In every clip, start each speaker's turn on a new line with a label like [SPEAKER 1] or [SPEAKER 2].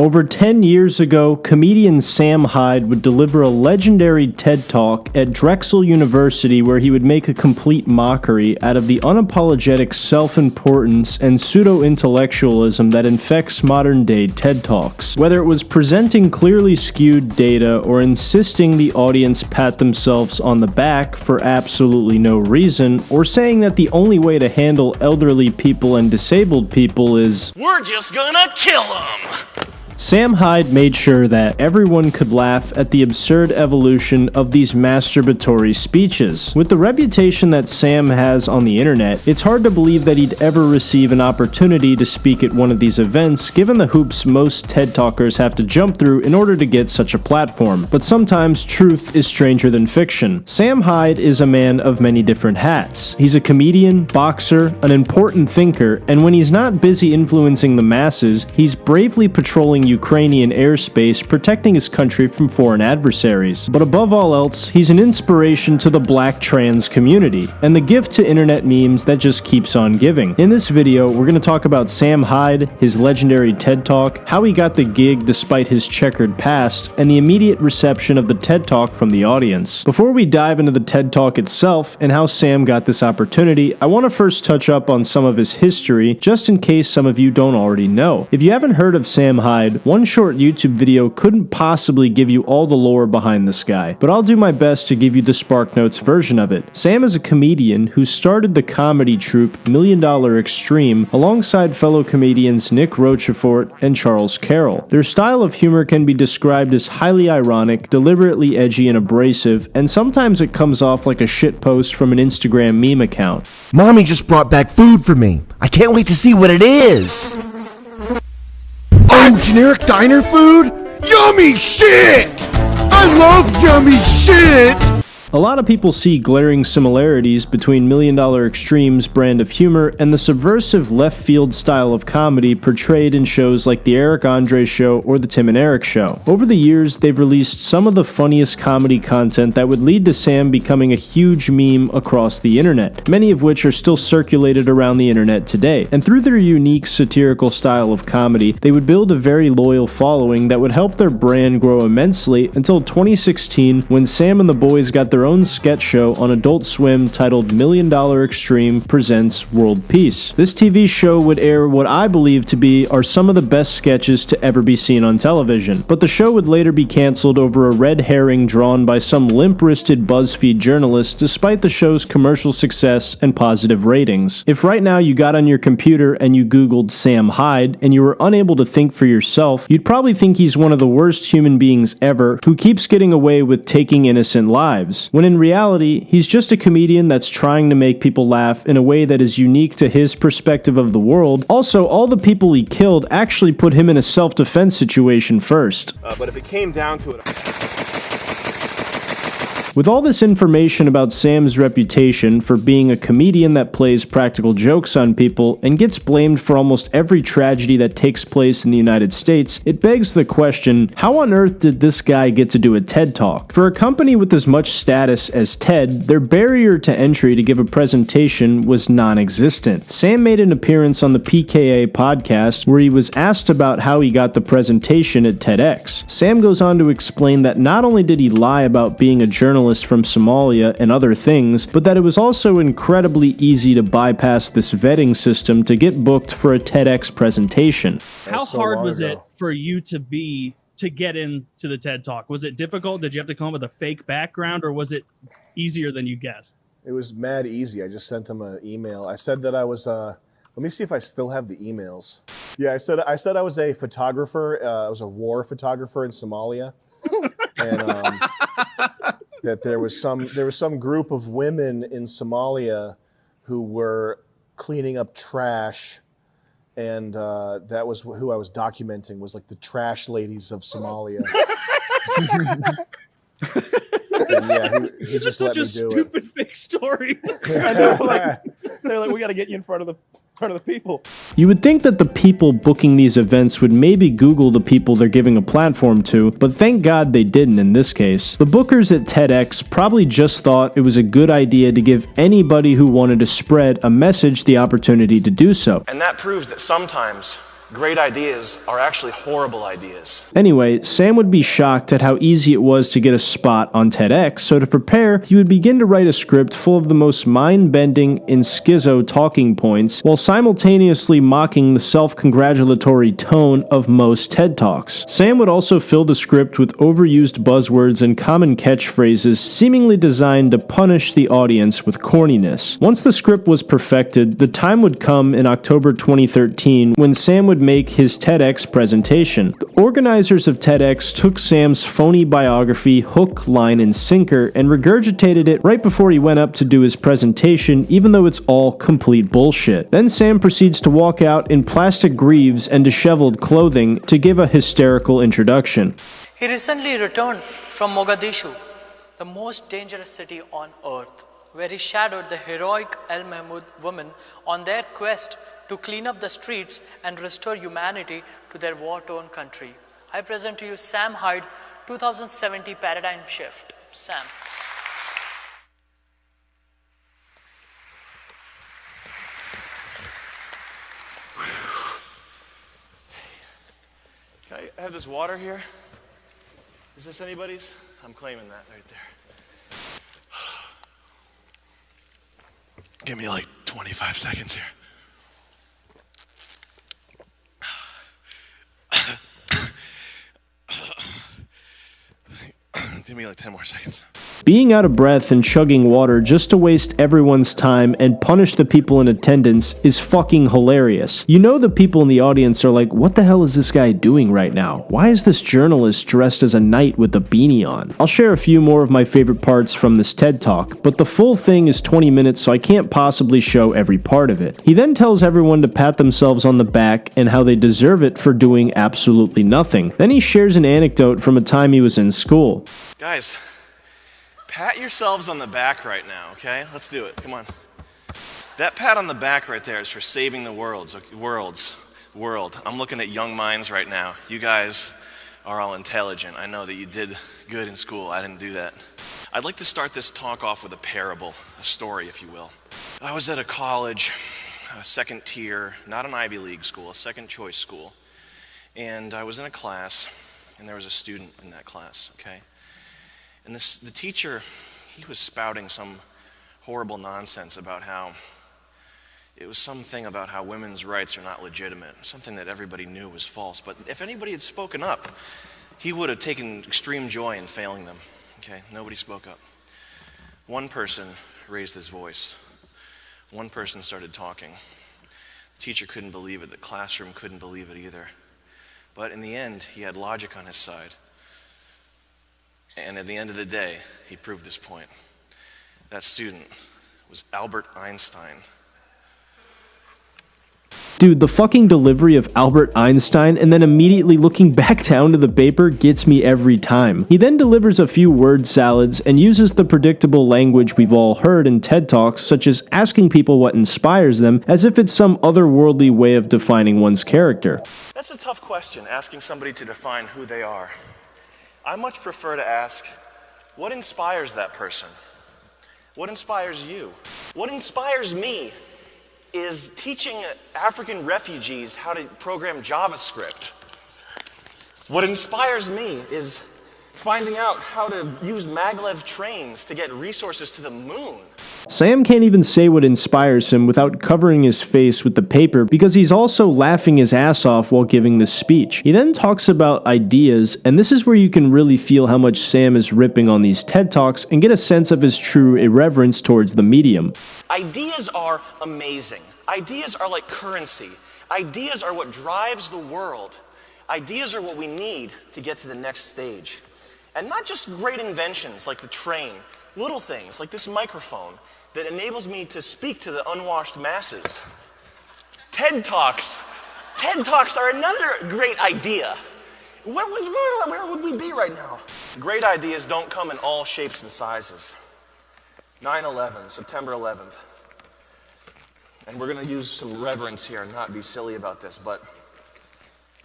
[SPEAKER 1] Over 10 years ago, comedian Sam Hyde would deliver a legendary TED Talk at Drexel University where he would make a complete mockery out of the unapologetic self-importance and pseudo-intellectualism that infects modern-day TED Talks. Whether it was presenting clearly skewed data or insisting the audience pat themselves on the back for absolutely no reason, or saying that the only way to handle elderly people and disabled people is,
[SPEAKER 2] "We're just gonna kill them!"
[SPEAKER 1] Sam Hyde made sure that everyone could laugh at the absurd evolution of these masturbatory speeches. With the reputation that Sam has on the internet, it's hard to believe that he'd ever receive an opportunity to speak at one of these events, given the hoops most TED Talkers have to jump through in order to get such a platform. But sometimes truth is stranger than fiction. Sam Hyde is a man of many different hats. He's a comedian, boxer, an important thinker, and when he's not busy influencing the masses, he's bravely patrolling Ukrainian airspace, protecting his country from foreign adversaries. But above all else, he's an inspiration to the black trans community, and the gift to internet memes that just keeps on giving. In this video, we're going to talk about Sam Hyde, his legendary TED Talk, how he got the gig despite his checkered past, and the immediate reception of the TED Talk from the audience. Before we dive into the TED Talk itself and how Sam got this opportunity, I want to first touch up on some of his history, just in case some of you don't already know. If you haven't heard of Sam Hyde, one short YouTube video couldn't possibly give you all the lore behind this guy, but I'll do my best to give you the SparkNotes version of it. Sam is a comedian who started the comedy troupe $1 Million Extreme alongside fellow comedians Nick Rochefort and Charles Carroll. Their style of humor can be described as highly ironic, deliberately edgy and abrasive, and sometimes it comes off like a shitpost from an Instagram meme account.
[SPEAKER 3] Mommy just brought back food for me. I can't wait to see what it is. Oh, generic diner food? Yummy shit! I love yummy shit!
[SPEAKER 1] A lot of people see glaring similarities between $1 Million Extreme's brand of humor and the subversive left-field style of comedy portrayed in shows like The Eric Andre Show or The Tim and Eric Show. Over the years, they've released some of the funniest comedy content that would lead to Sam becoming a huge meme across the internet, many of which are still circulated around the internet today. And through their unique satirical style of comedy, they would build a very loyal following that would help their brand grow immensely until 2016 when Sam and the boys got their own sketch show on Adult Swim titled $1 Million Extreme Presents World Peace. This TV show would air what I believe to be are some of the best sketches to ever be seen on television, but the show would later be canceled over a red herring drawn by some limp-wristed BuzzFeed journalist despite the show's commercial success and positive ratings. If right now you got on your computer and you googled Sam Hyde and you were unable to think for yourself, you'd probably think he's one of the worst human beings ever who keeps getting away with taking innocent lives. When in reality, he's just a comedian that's trying to make people laugh in a way that is unique to his perspective of the world. Also, all the people he killed actually put him in a self-defense situation first.
[SPEAKER 2] But if it came down to it...
[SPEAKER 1] With all this information about Sam's reputation for being a comedian that plays practical jokes on people and gets blamed for almost every tragedy that takes place in the United States, it begs the question, how on earth did this guy get to do a TED Talk? For a company with as much status as TED, their barrier to entry to give a presentation was non-existent. Sam made an appearance on the PKA podcast where he was asked about how he got the presentation at TEDx. Sam goes on to explain that not only did he lie about being a journalist from Somalia and other things, but that it was also incredibly easy to bypass this vetting system to get booked for a TEDx presentation.
[SPEAKER 4] How hard was it for you to get into the TED Talk? Was it difficult? Did you have to come up with a fake background, or was it easier than you guessed?
[SPEAKER 5] It was mad easy. I just sent him an email. I said that I was let me see if I still have the emails. Yeah, I said I was a photographer. I was a war photographer in Somalia. And that there was some group of women in Somalia who were cleaning up trash, and that was who I was documenting, was like the trash ladies of Somalia. He just let me do it.
[SPEAKER 4] Such a stupid fake story.
[SPEAKER 6] And they're like, we got to get you in front of the people.
[SPEAKER 1] You would think that the people booking these events would maybe Google the people they're giving a platform to, but thank God they didn't in this case. The bookers at TEDx probably just thought it was a good idea to give anybody who wanted to spread a message the opportunity to do so.
[SPEAKER 2] And that proves that sometimes great ideas are actually horrible ideas.
[SPEAKER 1] Anyway, Sam would be shocked at how easy it was to get a spot on TEDx, so to prepare, he would begin to write a script full of the most mind-bending and schizo talking points, while simultaneously mocking the self-congratulatory tone of most TED Talks. Sam would also fill the script with overused buzzwords and common catchphrases seemingly designed to punish the audience with corniness. Once the script was perfected, the time would come in October 2013 when Sam would make his TEDx presentation. The organizers of TEDx took Sam's phony biography hook, line, and sinker and regurgitated it right before he went up to do his presentation, even though it's all complete bullshit. Then Sam proceeds to walk out in plastic greaves and disheveled clothing to give a hysterical introduction.
[SPEAKER 7] He recently returned from Mogadishu, the most dangerous city on earth, where he shadowed the heroic El Mahmoud women on their quest to clean up the streets and restore humanity to their war-torn country. I present to you Sam Hyde, 2070 Paradigm Shift. Sam.
[SPEAKER 2] Can I have this water here? Is this anybody's? I'm claiming that right there. Give me like 25 seconds here. Give me like 10 more seconds.
[SPEAKER 1] Being out of breath and chugging water just to waste everyone's time and punish the people in attendance is fucking hilarious. You know the people in the audience are like, what the hell is this guy doing right now? Why is this journalist dressed as a knight with a beanie on? I'll share a few more of my favorite parts from this TED Talk, but the full thing is 20 minutes, so I can't possibly show every part of it. He then tells everyone to pat themselves on the back and how they deserve it for doing absolutely nothing. Then he shares an anecdote from a time he was in school.
[SPEAKER 2] Guys, pat yourselves on the back right now, okay? Let's do it. Come on. That pat on the back right there is for saving the world. I'm looking at young minds right now. You guys are all intelligent. I know that you did good in school. I didn't do that. I'd like to start this talk off with a parable, a story, if you will. I was at a college, a second tier, not an Ivy League school, a second choice school. And I was in a class, and there was a student in that class, okay? And the teacher, he was spouting some horrible nonsense about how it was something about how women's rights are not legitimate, something that everybody knew was false. But if anybody had spoken up, he would have taken extreme joy in failing them. Okay, nobody spoke up. One person raised his voice. One person started talking. The teacher couldn't believe it. The classroom couldn't believe it either. But in the end, he had logic on his side. And at the end of the day, he proved his point. That student was Albert Einstein.
[SPEAKER 1] Dude, the fucking delivery of Albert Einstein and then immediately looking back down to the paper gets me every time. He then delivers a few word salads and uses the predictable language we've all heard in TED Talks, such as asking people what inspires them, as if it's some otherworldly way of defining one's character.
[SPEAKER 2] That's a tough question, asking somebody to define who they are. I much prefer to ask, what inspires that person? What inspires you? What inspires me is teaching African refugees how to program JavaScript. What inspires me is finding out how to use maglev trains to get resources to the moon.
[SPEAKER 1] Sam can't even say what inspires him without covering his face with the paper because he's also laughing his ass off while giving this speech. He then talks about ideas, and this is where you can really feel how much Sam is ripping on these TED Talks and get a sense of his true irreverence towards the medium.
[SPEAKER 2] Ideas are amazing. Ideas are like currency. Ideas are what drives the world. Ideas are what we need to get to the next stage. And not just great inventions like the train, little things like this microphone that enables me to speak to the unwashed masses. TED Talks. TED Talks are another great idea. Where would we be right now? Great ideas don't come in all shapes and sizes. 9/11, September 11th. And we're going to use some reverence here and not be silly about this, but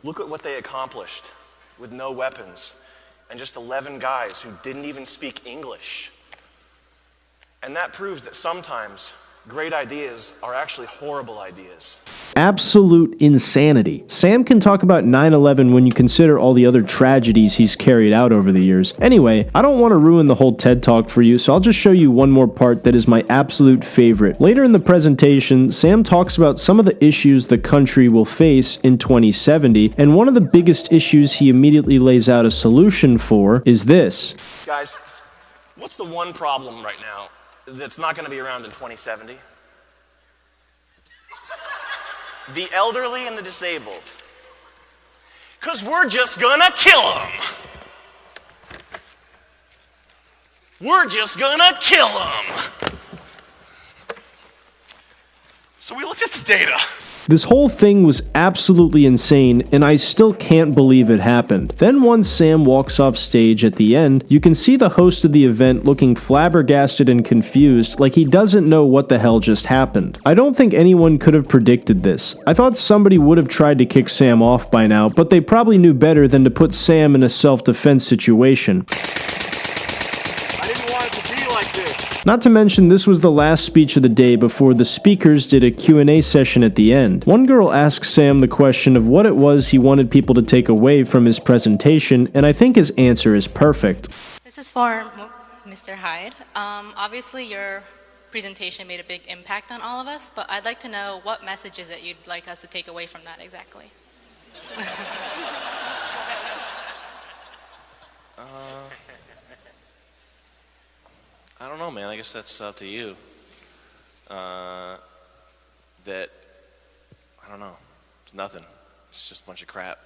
[SPEAKER 2] look at what they accomplished with no weapons and just 11 guys who didn't even speak English. And that proves that sometimes great ideas are actually horrible ideas.
[SPEAKER 1] Absolute insanity. Sam can talk about 9/11 when you consider all the other tragedies he's carried out over the years. Anyway, I don't want to ruin the whole TED Talk for you, so I'll just show you one more part that is my absolute favorite. Later in the presentation, Sam talks about some of the issues the country will face in 2070, and one of the biggest issues he immediately lays out a solution for is this.
[SPEAKER 2] Guys, what's the one problem right now that's not going to be around in 2070? The elderly and the disabled. Because we're just gonna kill them. We're just gonna kill them. So we looked at the data.
[SPEAKER 1] This whole thing was absolutely insane, and I still can't believe it happened. Then once Sam walks off stage at the end, you can see the host of the event looking flabbergasted and confused, like he doesn't know what the hell just happened. I don't think anyone could have predicted this. I thought somebody would have tried to kick Sam off by now, but they probably knew better than to put Sam in a self-defense situation. Not to mention, this was the last speech of the day before the speakers did a Q&A session at the end. One girl asked Sam the question of what it was he wanted people to take away from his presentation, and I think his answer is perfect.
[SPEAKER 8] This is for Mr. Hyde. Obviously, your presentation made a big impact on all of us, but I'd like to know what messages that you'd like us to take away from that exactly.
[SPEAKER 2] I don't know, man. I guess that's up to you. I don't know. It's nothing. It's just a bunch of crap.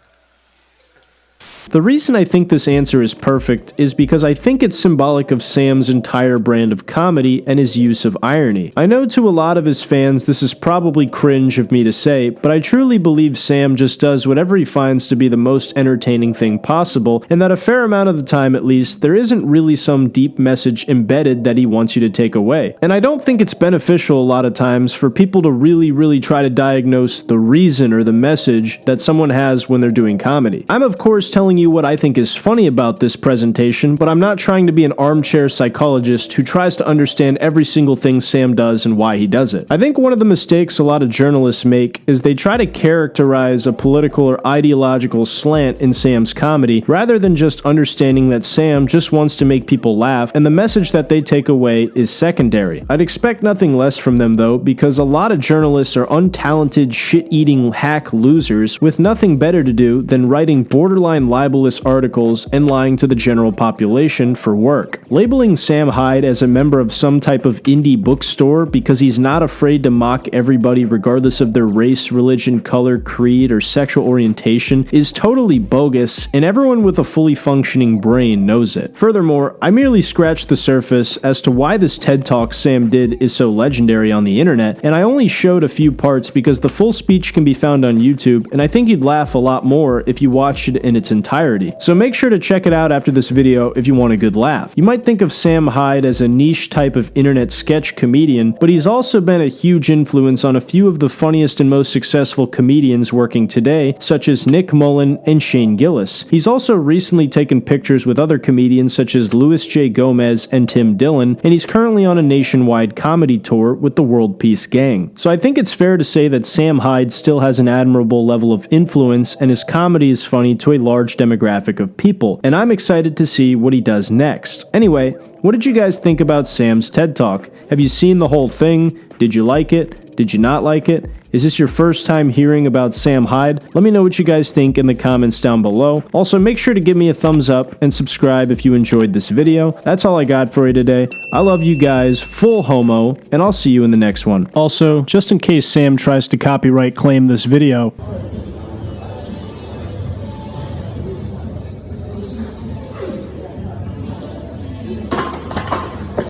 [SPEAKER 1] The reason I think this answer is perfect is because I think it's symbolic of Sam's entire brand of comedy and his use of irony. I know to a lot of his fans this is probably cringe of me to say, but I truly believe Sam just does whatever he finds to be the most entertaining thing possible, and that a fair amount of the time at least, there isn't really some deep message embedded that he wants you to take away. And I don't think it's beneficial a lot of times for people to really try to diagnose the reason or the message that someone has when they're doing comedy. I'm of course telling you what I think is funny about this presentation, but I'm not trying to be an armchair psychologist who tries to understand every single thing Sam does and why he does it. I think one of the mistakes a lot of journalists make is they try to characterize a political or ideological slant in Sam's comedy, rather than just understanding that Sam just wants to make people laugh, and the message that they take away is secondary. I'd expect nothing less from them though, because a lot of journalists are untalented, shit-eating hack losers with nothing better to do than writing borderline libelous articles and lying to the general population for work. Labeling Sam Hyde as a member of some type of indie bookstore because he's not afraid to mock everybody regardless of their race, religion, color, creed, or sexual orientation is totally bogus, and everyone with a fully functioning brain knows it. Furthermore, I merely scratched the surface as to why this TED Talk Sam did is so legendary on the internet, and I only showed a few parts because the full speech can be found on YouTube, and I think you'd laugh a lot more if you watched it in its entirety. So make sure to check it out after this video if you want a good laugh. You might think of Sam Hyde as a niche type of internet sketch comedian, but he's also been a huge influence on a few of the funniest and most successful comedians working today, such as Nick Mullen and Shane Gillis. He's also recently taken pictures with other comedians such as Louis J. Gomez and Tim Dillon, and he's currently on a nationwide comedy tour with the World Peace Gang. So I think it's fair to say that Sam Hyde still has an admirable level of influence, and his comedy is funny to a large demographic of people, and I'm excited to see what he does next. Anyway, what did you guys think about Sam's TED Talk? Have you seen the whole thing? Did you like it? Did you not like it? Is this your first time hearing about Sam Hyde? Let me know what you guys think in the comments down below. Also, make sure to give me a thumbs up and subscribe if you enjoyed this video. That's all I got for you today. I love you guys, full homo, and I'll see you in the next one. Also, just in case Sam tries to copyright claim this video,